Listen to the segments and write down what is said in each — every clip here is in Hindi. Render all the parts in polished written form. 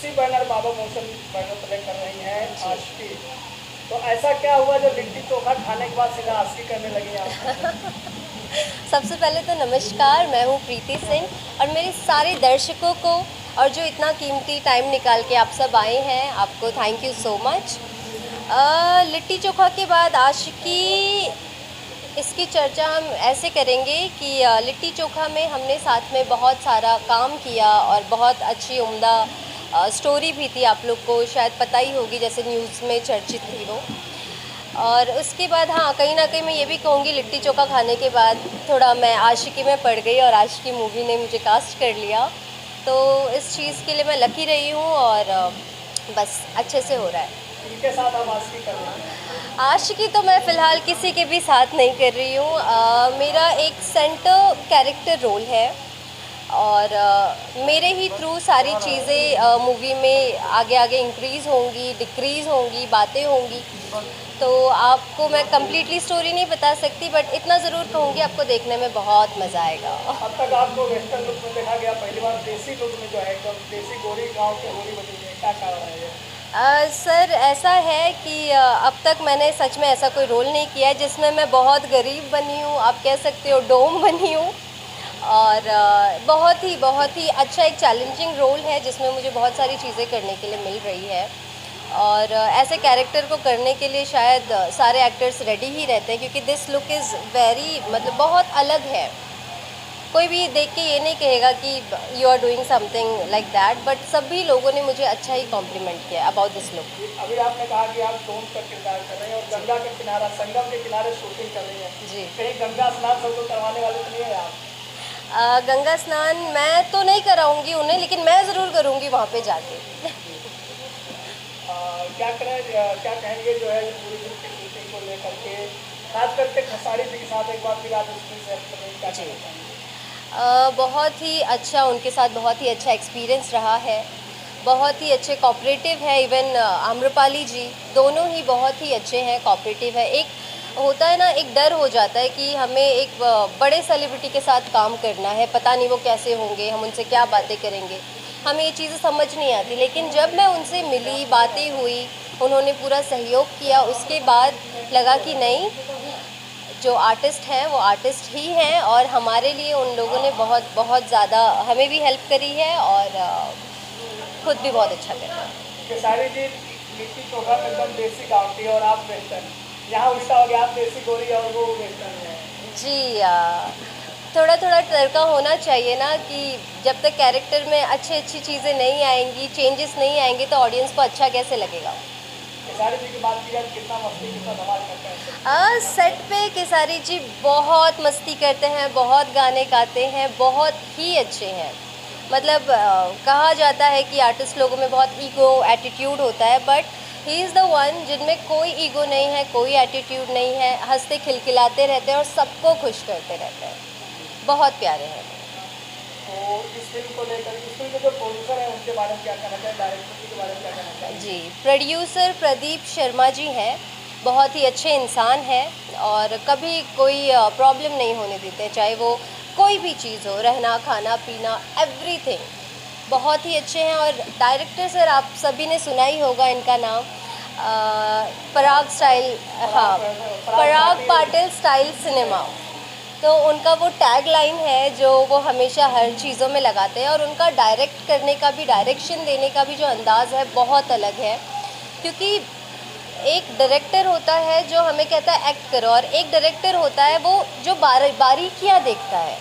उसी बैनर बाबा मोशन बैनर प्ले कर रही हैं आशिकी। तो ऐसा क्या हुआ जो लिट्टी चोखा खाने के बाद सीधा आशिकी करने लगी आप? सबसे पहले तो नमस्कार, मैं हूँ प्रीति सिंह और मेरे सारे दर्शकों को और जो इतना कीमती टाइम निकाल के आप सब आए हैं, आपको thank you so much. Litti chokha के बाद आशिकी, इसकी चर्चा हम ऐसे करेंगे कि लिट्टी चोखा में हमने साथ में बहुत सारा काम किया और बहुत अच्छी उम्दा स्टोरी भी थी, आप लोग को शायद पता ही होगी, जैसे न्यूज़ में चर्चित थी वो। और उसके बाद हाँ, कहीं ना कहीं मैं ये भी कहूँगी, लिट्टी चोखा खाने के बाद थोड़ा मैं आशिकी में पड़ गई और आशिकी मूवी ने मुझे कास्ट कर लिया। तो इस चीज़ के लिए मैं लकी रही हूँ और बस अच्छे से हो रहा है। इनके साथ आप आशिकी कर रहे हैं? आशिकी तो मैं फ़िलहाल किसी के भी साथ नहीं कर रही हूँ। मेरा एक सेंटर कैरेक्टर रोल है और मेरे ही थ्रू सारी चीज़ें मूवी में आगे आगे इंक्रीज़ होंगी, डिक्रीज़ होंगी, बातें होंगी। तो आपको मैं कम्प्लीटली स्टोरी नहीं बता सकती, बट इतना ज़रूर कहूँगी आपको देखने में बहुत मज़ा आएगा। अब तक आपको वेस्टर्न लुक में देखा गया, पहली बार देसी लुक में जो है एकदम देसी गोरी गांव की गोरी बनी हुई है, क्या कारण है ये? सर ऐसा है कि अब तक मैंने सच में ऐसा कोई रोल नहीं किया है जिसमें मैं बहुत गरीब बनी हूँ, आप कह सकते हो डोम बनी हूँ। और बहुत ही अच्छा एक चैलेंजिंग रोल है जिसमें मुझे बहुत सारी चीज़ें करने के लिए मिल रही है। और ऐसे कैरेक्टर को करने के लिए शायद सारे एक्टर्स रेडी ही रहते हैं, क्योंकि दिस लुक इज़ वेरी, मतलब बहुत अलग है। कोई भी देख के ये नहीं कहेगा कि you are doing something like that, but सभी लोगों ने मुझे अच्छा ही कॉम्प्लीमेंट किया अबाउट दिस लुक। अभी आपने कहा कि आप डोम का किरदार कर रहे हैं और गंगा के किनारा, संगम के किनारे शूटिंग कर रही हैं जी। कहीं गंगा स्नान सबको करवाने वाले तो नहीं है आप? गंगा स्नान मैं तो नहीं कराऊंगी उन्हें, लेकिन मैं ज़रूर करूंगी वहाँ पे जाके। क्या कहेंगे जो है पूरी फिल्म की शूटिंग को लेकर के, खास करके खेसारी जी के साथ एक बार फिर आप स्क्रीन से क्या कहना चाहेंगे? बहुत ही अच्छा, उनके साथ बहुत ही अच्छा एक्सपीरियंस रहा है, बहुत ही अच्छे कोऑपरेटिव है। इवन आम्रपाली जी, दोनों ही बहुत ही अच्छे हैं, कोऑपरेटिव है। एक होता है ना, एक डर हो जाता है कि हमें एक बड़े सेलिब्रिटी के साथ काम करना है, पता नहीं वो कैसे होंगे, हम उनसे क्या बातें करेंगे, हमें ये चीज़ें समझ नहीं आती। लेकिन जब मैं उनसे मिली, बातें हुई, उन्होंने पूरा सहयोग किया, उसके बाद लगा कि नहीं, जो आर्टिस्ट हैं वो आर्टिस्ट ही हैं और हमारे लिए उन लोगों ने बहुत बहुत ज़्यादा हमें भी हेल्प करी है और खुद भी बहुत अच्छा करा है। खेसारी जी लिट्टी चोखा में एकदम देसी गाँव की और आप वेस्टर्न, यहाँ उल्टा हो गया, आप देसी गोरी और वो वेस्टर्न है। जी, थोड़ा थोड़ा तड़का होना चाहिए ना, कि जब तक कैरेक्टर में अच्छी चीज़ें नहीं आएंगी, चेंजेस नहीं आएंगे, तो ऑडियंस को अच्छा कैसे लगेगा। खेसारी जी की बात की जाए, कितना मस्ती कितना धमाल करते हैं? सेट पे केसारी जी बहुत मस्ती करते हैं, बहुत गाने गाते हैं, बहुत ही अच्छे हैं। मतलब कहा जाता है कि आर्टिस्ट लोगों में बहुत ईगो एटीट्यूड होता है, but he is the one जिनमें कोई ईगो नहीं है, कोई एटीट्यूड नहीं है, हंसते खिलखिलाते रहते हैं और सबको खुश करते रहते हैं। बहुत प्यारे हैं। तो इस फिल्म को लेकर, इस फिल्म के जो प्रोड्यूसर हैं उनके बारे में क्या कहना चाहिए, डायरेक्टर जी के बारे में क्या कहना चाहिए? जी, प्रोड्यूसर प्रदीप शर्मा जी हैं, बहुत ही अच्छे इंसान हैं और कभी कोई प्रॉब्लम नहीं होने देते, चाहे वो कोई भी चीज़ हो, रहना खाना पीना एवरीथिंग। बहुत ही अच्छे हैं। और डायरेक्टर सर, आप सभी ने सुना ही होगा इनका नाम, पराग स्टाइल, हाँ, पराग पाटिल स्टाइल सिनेमा। तो उनका वो टैग लाइन है जो वो हमेशा हर चीज़ों में लगाते हैं, और उनका डायरेक्ट करने का भी, डायरेक्शन देने का भी जो अंदाज़ है बहुत अलग है। क्योंकि एक डायरेक्टर होता है जो हमें कहता है एक्ट करो, और एक डायरेक्टर होता है वो जो बारीकियाँ देखता है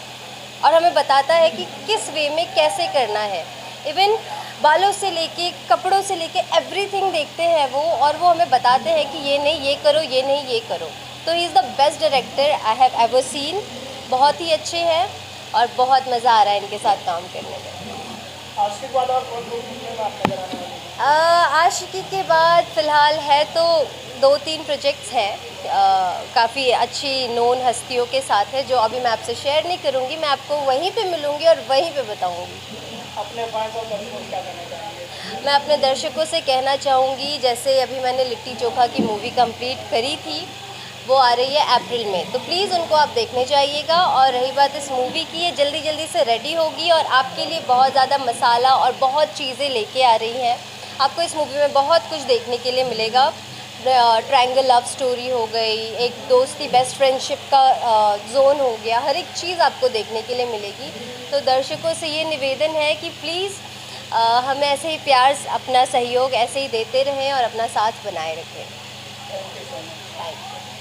और हमें बताता है कि किस वे में कैसे करना है। इवन बालों से लेके कपड़ों से लेके एवरीथिंग देखते हैं वो, और वो हमें बताते हैं कि ये नहीं ये करो, ये नहीं ये करो। तो he is the best director I have ever seen. बहुत ही अच्छे हैं और बहुत मज़ा आ रहा है इनके साथ काम करने में। आशिकी के बाद और कौन कौन फिल्में में आप नजर आने वाली हैं? आशिकी के बाद फ़िलहाल है तो 2-3 प्रोजेक्ट्स हैं, काफ़ी अच्छी नोन हस्तियों के साथ है, जो अभी मैं आपसे शेयर नहीं करूँगी। मैं आपको वहीं पे मिलूँगी और वहीं पे बताऊँगी। अपने फैंस और दर्शकों को क्या कहना चाहेंगे? मैं अपने दर्शकों से कहना चाहूँगी, जैसे अभी मैंने लिट्टी चोखा की मूवी कंप्लीट करी थी, वो आ रही है अप्रैल में, तो प्लीज़ उनको आप देखने जाइएगा। और रही बात इस मूवी की, ये जल्दी जल्दी से रेडी होगी और आपके लिए बहुत ज़्यादा मसाला और बहुत चीज़ें लेके आ रही हैं। आपको इस मूवी में बहुत कुछ देखने के लिए मिलेगा। ट्रायंगल लव स्टोरी हो गई, एक दोस्ती बेस्ट फ्रेंडशिप का जोन हो गया, हर एक चीज़ आपको देखने के लिए मिलेगी। तो दर्शकों से ये निवेदन है कि प्लीज़ हमें ऐसे ही प्यार, अपना सहयोग ऐसे ही देते रहें और अपना साथ बनाए रखें। Thank you so much. Thank you.